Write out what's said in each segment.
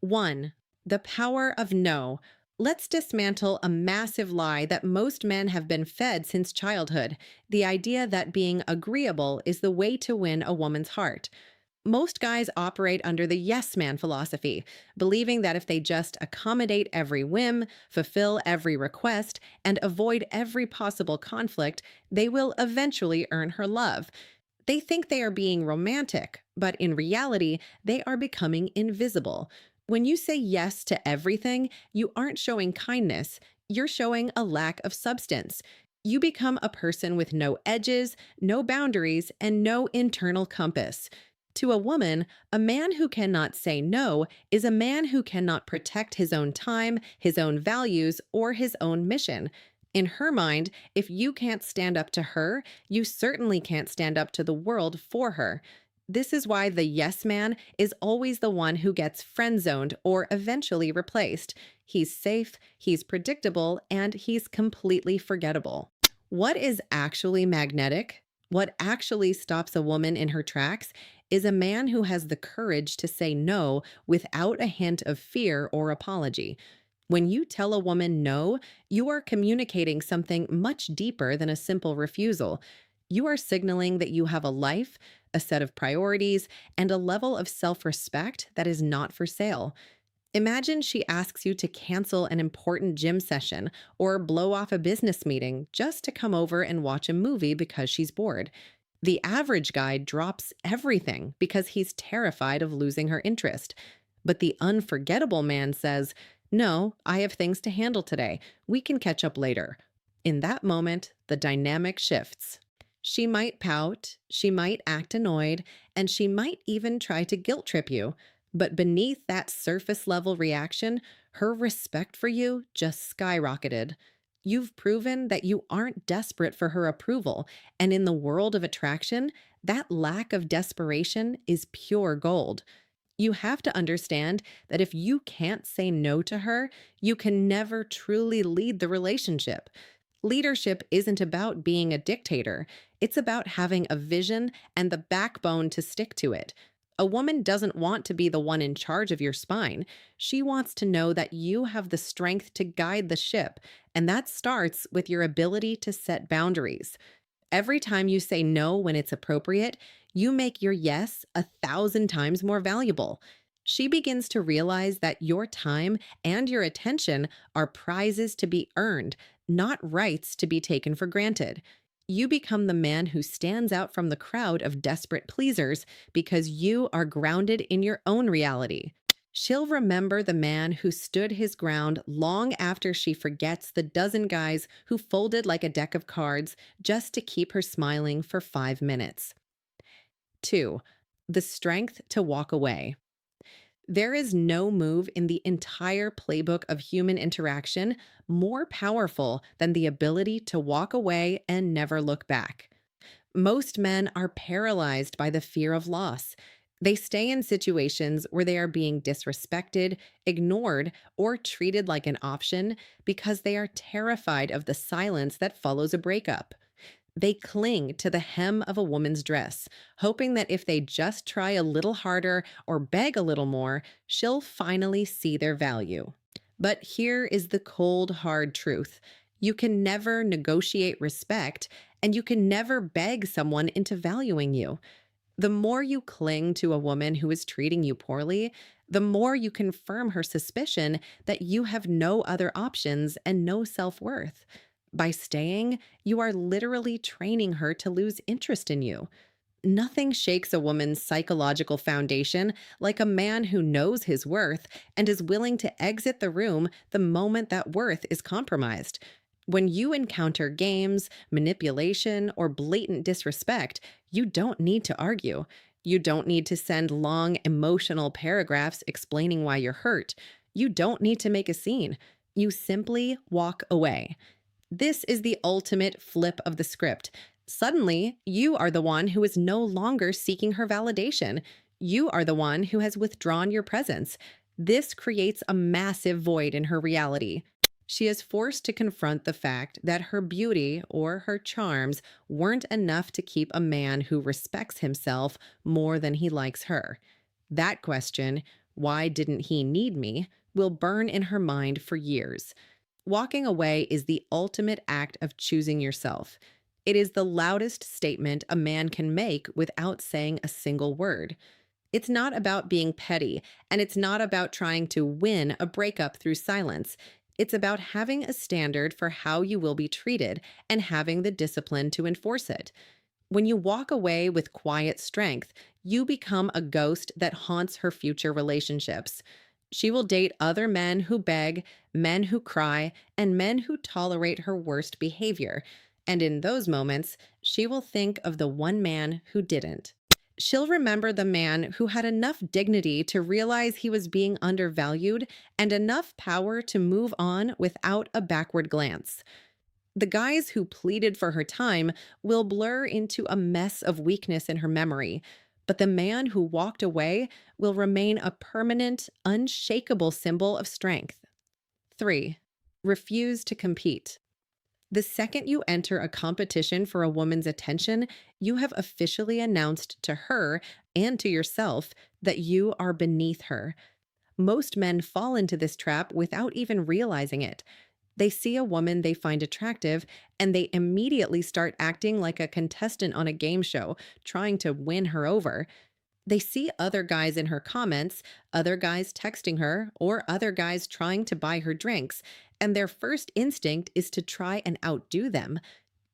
1. The power of no. Let's dismantle a massive lie that most men have been fed since childhood, the idea that being agreeable is the way to win a woman's heart. Most guys operate under the yes man philosophy, believing that if they just accommodate every whim, fulfill every request, and avoid every possible conflict, they will eventually earn her love. They think they are being romantic, but in reality, they are becoming invisible. When you say yes to everything, you aren't showing kindness, you're showing a lack of substance. You become a person with no edges, no boundaries, and no internal compass. To a woman, a man who cannot say no is a man who cannot protect his own time, his own values, or his own mission. In her mind, if you can't stand up to her, you certainly can't stand up to the world for her. This is why the yes man is always the one who gets friend zoned or eventually replaced. He's safe, he's predictable, and he's completely forgettable. What is actually magnetic? What actually stops a woman in her tracks is a man who has the courage to say no without a hint of fear or apology. When you tell a woman no, you are communicating something much deeper than a simple refusal. You are signaling that you have a life, a set of priorities, and a level of self respect that is not for sale. Imagine she asks you to cancel an important gym session or blow off a business meeting just to come over and watch a movie because she's bored. The average guy drops everything because he's terrified of losing her interest. But the unforgettable man says, "No, I have things to handle today. We can catch up later." In that moment, the dynamic shifts. She might pout, she might act annoyed, and she might even try to guilt trip you. But beneath that surface level reaction, her respect for you just skyrocketed. You've proven that you aren't desperate for her approval, and in the world of attraction, that lack of desperation is pure gold. You have to understand that if you can't say no to her, you can never truly lead the relationship. Leadership isn't about being a dictator, it's about having a vision and the backbone to stick to it. A woman doesn't want to be the one in charge of your spine. She wants to know that you have the strength to guide the ship, and that starts with your ability to set boundaries. Every time you say no when it's appropriate, you make your yes 1,000 times more valuable. She begins to realize that your time and your attention are prizes to be earned, not rights to be taken for granted. You become the man who stands out from the crowd of desperate pleasers because you are grounded in your own reality. She'll remember the man who stood his ground long after she forgets the dozen guys who folded like a deck of cards just to keep her smiling for 5 minutes. 2. The strength to walk away. There is no move in the entire playbook of human interaction more powerful than the ability to walk away and never look back. Most men are paralyzed by the fear of loss. They stay in situations where they are being disrespected, ignored, or treated like an option because they are terrified of the silence that follows a breakup. They cling to the hem of a woman's dress, hoping that if they just try a little harder or beg a little more, she'll finally see their value. But here is the cold, hard truth. You can never negotiate respect, and you can never beg someone into valuing you. The more you cling to a woman who is treating you poorly, the more you confirm her suspicion that you have no other options and no self worth. By staying, you are literally training her to lose interest in you. Nothing shakes a woman's psychological foundation like a man who knows his worth and is willing to exit the room the moment that worth is compromised. When you encounter games, manipulation, or blatant disrespect, you don't need to argue. You don't need to send long, emotional paragraphs explaining why you're hurt. You don't need to make a scene. You simply walk away. This is the ultimate flip of the script. Suddenly, you are the one who is no longer seeking her validation. You are the one who has withdrawn your presence. This creates a massive void in her reality. She is forced to confront the fact that her beauty or her charms weren't enough to keep a man who respects himself more than he likes her. That question, "Why didn't he need me?" will burn in her mind for years. Walking away is the ultimate act of choosing yourself. It is the loudest statement a man can make without saying a single word. It's not about being petty, and it's not about trying to win a breakup through silence. It's about having a standard for how you will be treated and having the discipline to enforce it. When you walk away with quiet strength, you become a ghost that haunts her future relationships. She will date other men who beg, men who cry, and men who tolerate her worst behavior. And in those moments, she will think of the one man who didn't. She'll remember the man who had enough dignity to realize he was being undervalued and enough power to move on without a backward glance. The guys who pleaded for her time will blur into a mess of weakness in her memory, but the man who walked away will remain a permanent, unshakable symbol of strength. 3. Refuse to compete. The second you enter a competition for a woman's attention, you have officially announced to her and to yourself that you are beneath her. Most men fall into this trap without even realizing it. They see a woman they find attractive and they immediately start acting like a contestant on a game show, trying to win her over. They see other guys in her comments, other guys texting her, or other guys trying to buy her drinks, and their first instinct is to try and outdo them.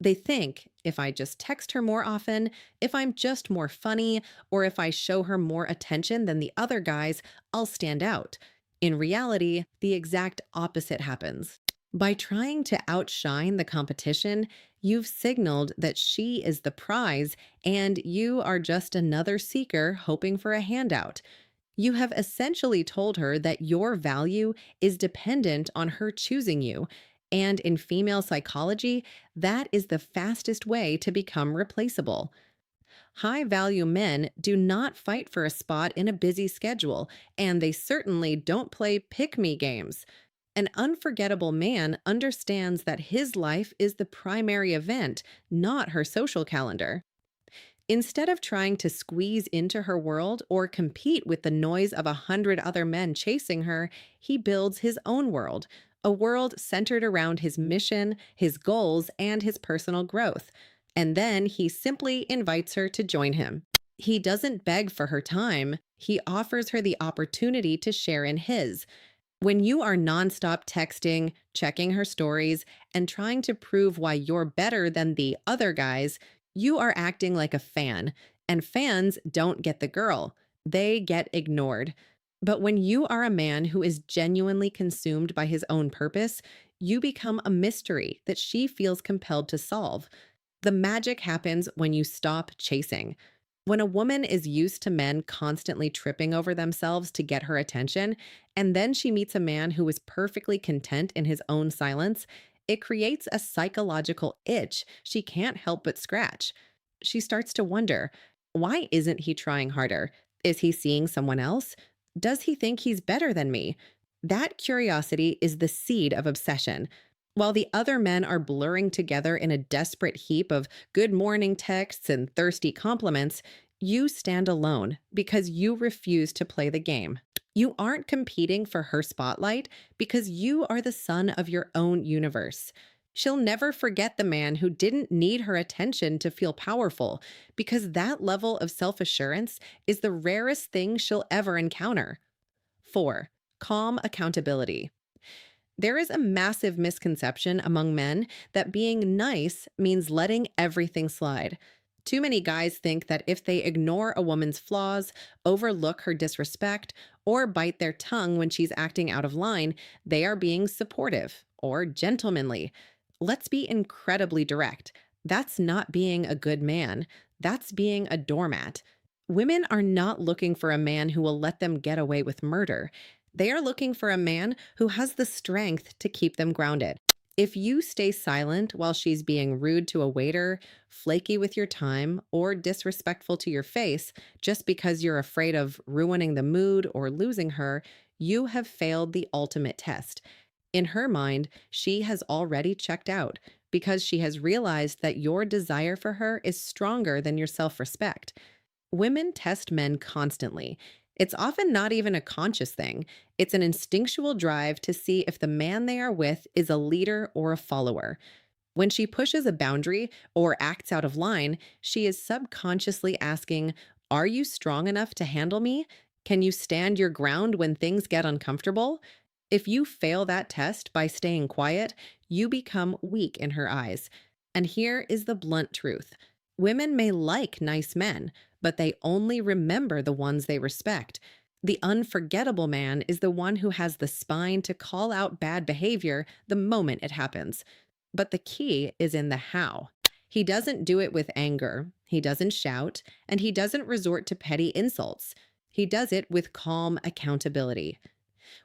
They think, if I just text her more often, if I'm just more funny, or if I show her more attention than the other guys, I'll stand out. In reality, the exact opposite happens. By trying to outshine the competition, you've signaled that she is the prize and you are just another seeker hoping for a handout. You have essentially told her that your value is dependent on her choosing you. And in female psychology, that is the fastest way to become replaceable. High value men do not fight for a spot in a busy schedule, and they certainly don't play pick me games. An unforgettable man understands that his life is the primary event, not her social calendar. Instead of trying to squeeze into her world or compete with the noise of 100 other men chasing her, he builds his own world, a world centered around his mission, his goals, and his personal growth. And then he simply invites her to join him. He doesn't beg for her time, he offers her the opportunity to share in his. When you are nonstop texting, checking her stories, and trying to prove why you're better than the other guys, you are acting like a fan. And fans don't get the girl, they get ignored. But when you are a man who is genuinely consumed by his own purpose, you become a mystery that she feels compelled to solve. The magic happens when you stop chasing. When a woman is used to men constantly tripping over themselves to get her attention, and then she meets a man who is perfectly content in his own silence, it creates a psychological itch she can't help but scratch. She starts to wonder, why isn't he trying harder? Is he seeing someone else? Does he think he's better than me? That curiosity is the seed of obsession. While the other men are blurring together in a desperate heap of good morning texts and thirsty compliments, you stand alone because you refuse to play the game. You aren't competing for her spotlight because you are the sun of your own universe. She'll never forget the man who didn't need her attention to feel powerful, because that level of self-assurance is the rarest thing she'll ever encounter. 4. Calm accountability. There is a massive misconception among men that being nice means letting everything slide. Too many guys think that if they ignore a woman's flaws, overlook her disrespect, or bite their tongue when she's acting out of line, they are being supportive or gentlemanly. Let's be incredibly direct. That's not being a good man. That's being a doormat. Women are not looking for a man who will let them get away with murder. They are looking for a man who has the strength to keep them grounded. If you stay silent while she's being rude to a waiter, flaky with your time, or disrespectful to your face just because you're afraid of ruining the mood or losing her, you have failed the ultimate test. In her mind, she has already checked out because she has realized that your desire for her is stronger than your self-respect. Women test men constantly. It's often not even a conscious thing. It's an instinctual drive to see if the man they are with is a leader or a follower. When she pushes a boundary or acts out of line, she is subconsciously asking, are you strong enough to handle me? Can you stand your ground when things get uncomfortable? If you fail that test by staying quiet, you become weak in her eyes. And here is the blunt truth: women may like nice men, but they only remember the ones they respect. The unforgettable man is the one who has the spine to call out bad behavior the moment it happens. But the key is in the how. He doesn't do it with anger, he doesn't shout, and he doesn't resort to petty insults. He does it with calm accountability.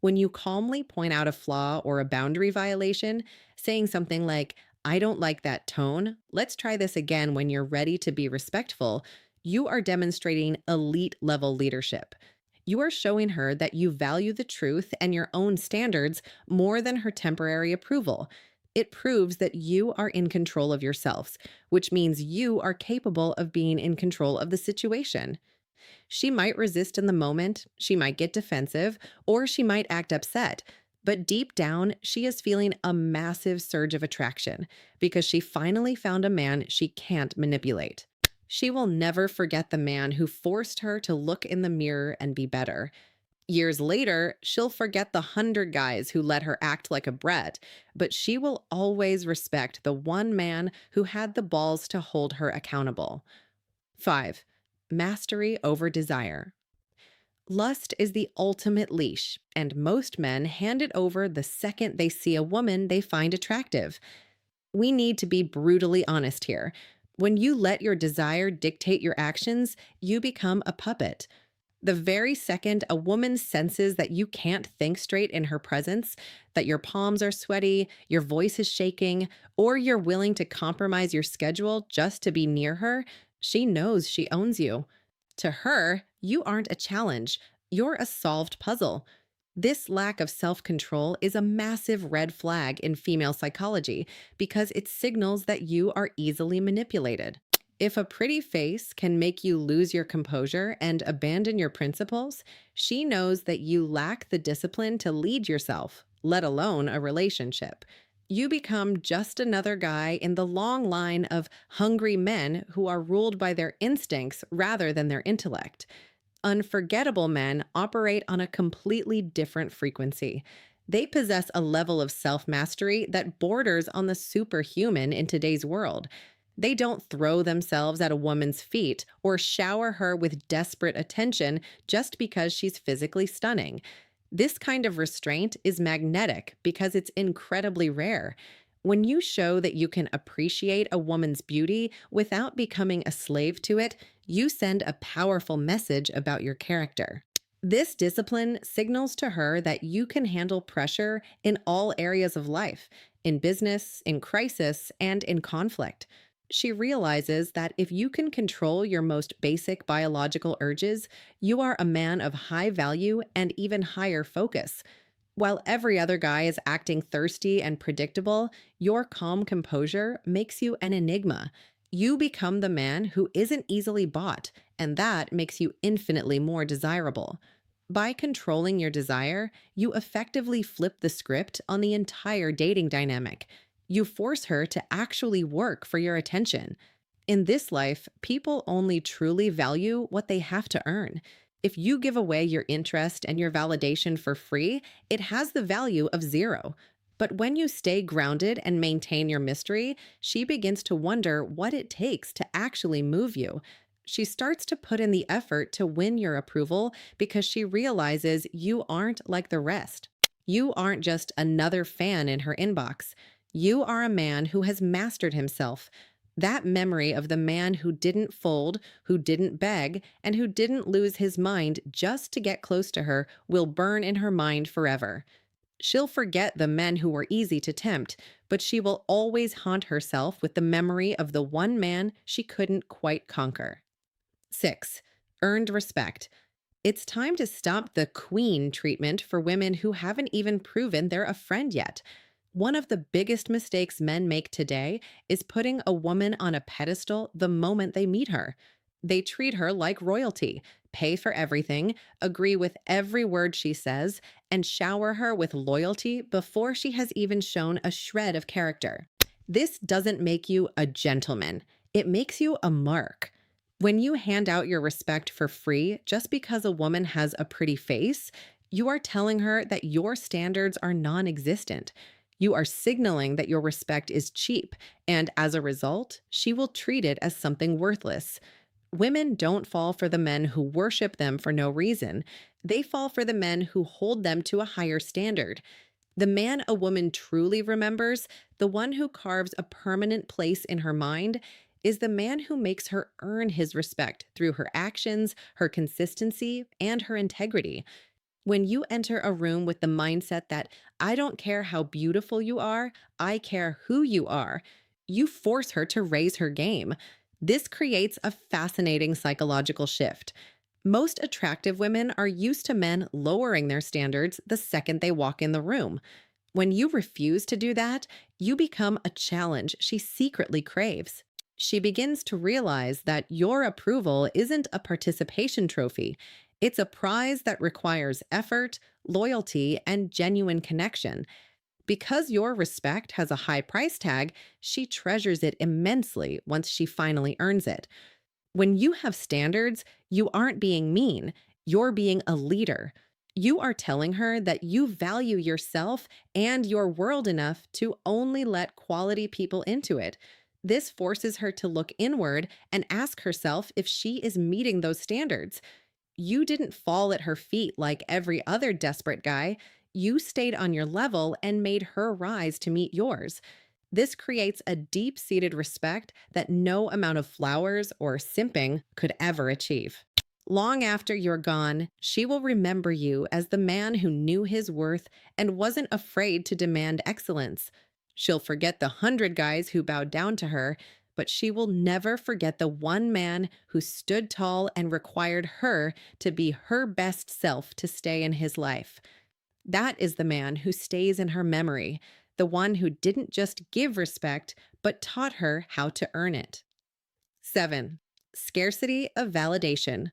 When you calmly point out a flaw or a boundary violation, saying something like, I don't like that tone, let's try this again when you're ready to be respectful, you are demonstrating elite level leadership. You are showing her that you value the truth and your own standards more than her temporary approval. It proves that you are in control of yourselves, which means you are capable of being in control of the situation. She might resist in the moment, she might get defensive, or she might act upset. But deep down, she is feeling a massive surge of attraction because she finally found a man she can't manipulate. She will never forget the man who forced her to look in the mirror and be better. Years later, she'll forget the 100 guys who let her act like a brat, but she will always respect the one man who had the balls to hold her accountable. 5. Mastery over desire. Lust is the ultimate leash, and most men hand it over the second they see a woman they find attractive. We need to be brutally honest here. When you let your desire dictate your actions, you become a puppet. The very second a woman senses that you can't think straight in her presence, that your palms are sweaty, your voice is shaking, or you're willing to compromise your schedule just to be near her, she knows she owns you. To her, you aren't a challenge, you're a solved puzzle. This lack of self control is a massive red flag in female psychology because it signals that you are easily manipulated. If a pretty face can make you lose your composure and abandon your principles, she knows that you lack the discipline to lead yourself, let alone a relationship. You become just another guy in the long line of hungry men who are ruled by their instincts rather than their intellect. Unforgettable men operate on a completely different frequency. They possess a level of self mastery that borders on the superhuman in today's world. They don't throw themselves at a woman's feet or shower her with desperate attention just because she's physically stunning. This kind of restraint is magnetic because it's incredibly rare. When you show that you can appreciate a woman's beauty without becoming a slave to it, you send a powerful message about your character. This discipline signals to her that you can handle pressure in all areas of life, in business, in crisis, and in conflict. She realizes that if you can control your most basic biological urges, you are a man of high value and even higher focus. While every other guy is acting thirsty and predictable, your calm composure makes you an enigma. You become the man who isn't easily bought, and that makes you infinitely more desirable. By controlling your desire, you effectively flip the script on the entire dating dynamic. You force her to actually work for your attention. In this life, people only truly value what they have to earn. If you give away your interest and your validation for free, it has the value of zero. But when you stay grounded and maintain your mystery, she begins to wonder what it takes to actually move you. She starts to put in the effort to win your approval because she realizes you aren't like the rest. You aren't just another fan in her inbox. You are a man who has mastered himself. That memory of the man who didn't fold, who didn't beg, and who didn't lose his mind just to get close to her will burn in her mind forever. She'll forget the men who were easy to tempt, but she will always haunt herself with the memory of the one man she couldn't quite conquer. 6. Earned respect. It's time to stop the queen treatment for women who haven't even proven they're a friend yet. One of the biggest mistakes men make today is putting a woman on a pedestal the moment they meet her. They treat her like royalty, pay for everything, agree with every word she says, and shower her with loyalty before she has even shown a shred of character. This doesn't make you a gentleman, it makes you a mark. When you hand out your respect for free just because a woman has a pretty face, you are telling her that your standards are non existent. You are signaling that your respect is cheap, and as a result, she will treat it as something worthless. Women don't fall for the men who worship them for no reason. They fall for the men who hold them to a higher standard. The man a woman truly remembers, the one who carves a permanent place in her mind, is the man who makes her earn his respect through her actions, her consistency, and her integrity. When you enter a room with the mindset that I don't care how beautiful you are, I care who you are, you force her to raise her game. This creates a fascinating psychological shift. Most attractive women are used to men lowering their standards the second they walk in the room. When you refuse to do that, you become a challenge she secretly craves. She begins to realize that your approval isn't a participation trophy. It's a prize that requires effort, loyalty, and genuine connection. Because your respect has a high price tag, she treasures it immensely once she finally earns it. When you have standards, you aren't being mean, you're being a leader. You are telling her that you value yourself and your world enough to only let quality people into it. This forces her to look inward and ask herself if she is meeting those standards. You didn't fall at her feet like every other desperate guy. You stayed on your level and made her rise to meet yours. This creates a deep seated respect that no amount of flowers or simping could ever achieve. Long after you're gone, she will remember you as the man who knew his worth and wasn't afraid to demand excellence. She'll forget the 100 guys who bowed down to her, but she will never forget the one man who stood tall and required her to be her best self to stay in his life. That is the man who stays in her memory, the one who didn't just give respect, but taught her how to earn it. 7. Scarcity of validation.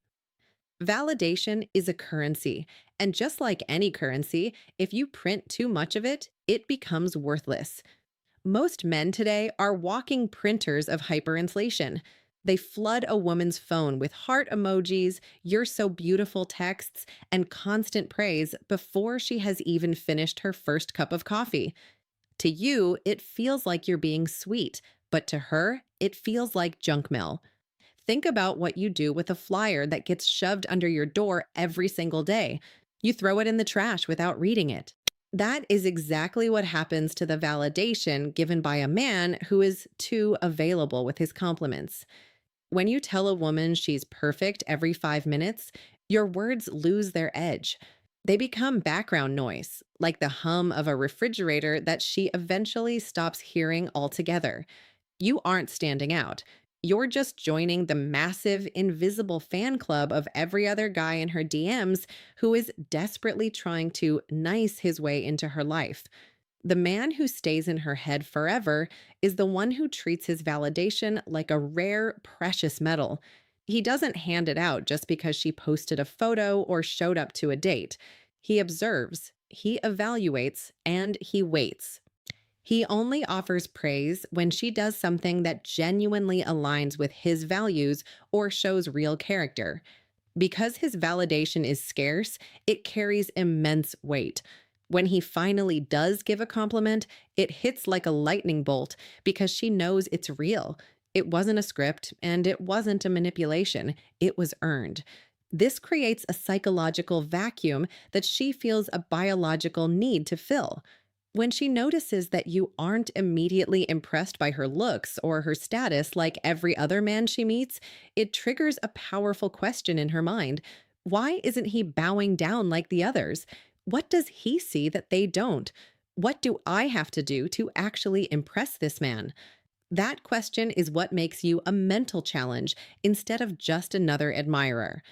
Validation is a currency, and just like any currency, if you print too much of it, it becomes worthless. Most men today are walking printers of hyperinflation. They flood a woman's phone with heart emojis, you're so beautiful texts, and constant praise before she has even finished her first cup of coffee. To you, it feels like you're being sweet, but to her, it feels like junk mail. Think about what you do with a flyer that gets shoved under your door every single day. You throw it in the trash without reading it. That is exactly what happens to the validation given by a man who is too available with his compliments. When you tell a woman she's perfect every 5 minutes, your words lose their edge. They become background noise, like the hum of a refrigerator that she eventually stops hearing altogether. You aren't standing out. You're just joining the massive, invisible fan club of every other guy in her DMs who is desperately trying to nice his way into her life. The man who stays in her head forever is the one who treats his validation like a rare, precious metal. He doesn't hand it out just because she posted a photo or showed up to a date. He observes, he evaluates, and he waits. He only offers praise when she does something that genuinely aligns with his values or shows real character. Because his validation is scarce, it carries immense weight. When he finally does give a compliment, it hits like a lightning bolt because she knows it's real. It wasn't a script and it wasn't a manipulation, it was earned. This creates a psychological vacuum that she feels a biological need to fill. When she notices that you aren't immediately impressed by her looks or her status like every other man she meets, it triggers a powerful question in her mind. Why isn't he bowing down like the others? What does he see that they don't? What do I have to do to actually impress this man? That question is what makes you a mental challenge instead of just another admirer.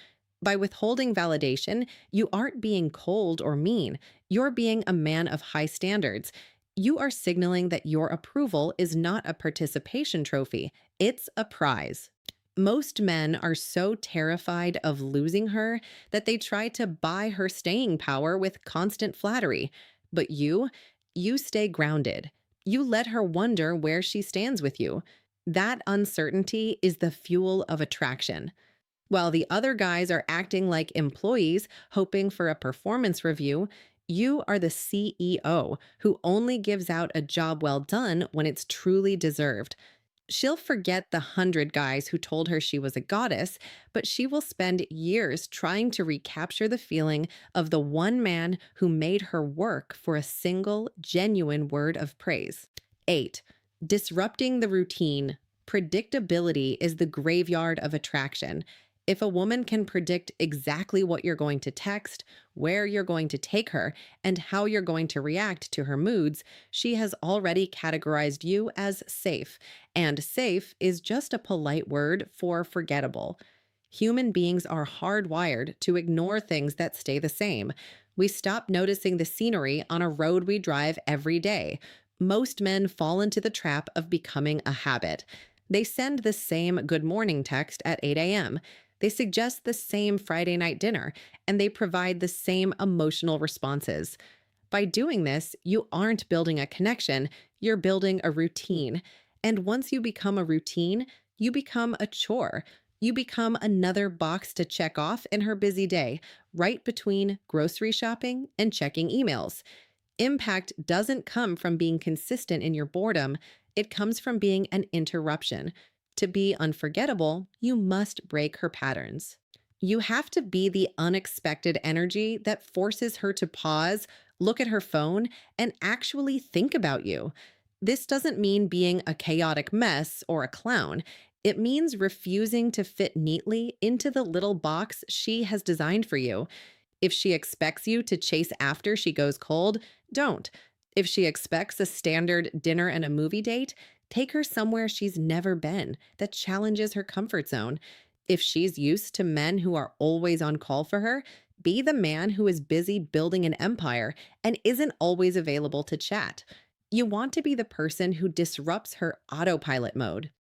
By withholding validation, you aren't being cold or mean. You're being a man of high standards. You are signaling that your approval is not a participation trophy, it's a prize. Most men are so terrified of losing her that they try to buy her staying power with constant flattery. But you stay grounded. You let her wonder where she stands with you. That uncertainty is the fuel of attraction. While the other guys are acting like employees, hoping for a performance review, you are the CEO who only gives out a job well done when it's truly deserved. She'll forget the 100 guys who told her she was a goddess, but she will spend years trying to recapture the feeling of the one man who made her work for a single, genuine word of praise. 8. Disrupting the routine. Predictability is the graveyard of attraction. If a woman can predict exactly what you're going to text, where you're going to take her, and how you're going to react to her moods, she has already categorized you as safe. And safe is just a polite word for forgettable. Human beings are hardwired to ignore things that stay the same. We stop noticing the scenery on a road we drive every day. Most men fall into the trap of becoming a habit. They send the same good morning text at 8 a.m. They suggest the same Friday night dinner, and they provide the same emotional responses. By doing this, you aren't building a connection, you're building a routine. And once you become a routine, you become a chore. You become another box to check off in her busy day, right between grocery shopping and checking emails. Impact doesn't come from being consistent in your boredom, it comes from being an interruption. To be unforgettable, you must break her patterns. You have to be the unexpected energy that forces her to pause, look at her phone, and actually think about you. This doesn't mean being a chaotic mess or a clown. It means refusing to fit neatly into the little box she has designed for you. If she expects you to chase after she goes cold, don't. If she expects a standard dinner and a movie date, take her somewhere she's never been that challenges her comfort zone. If she's used to men who are always on call for her, be the man who is busy building an empire and isn't always available to chat. You want to be the person who disrupts her autopilot mode.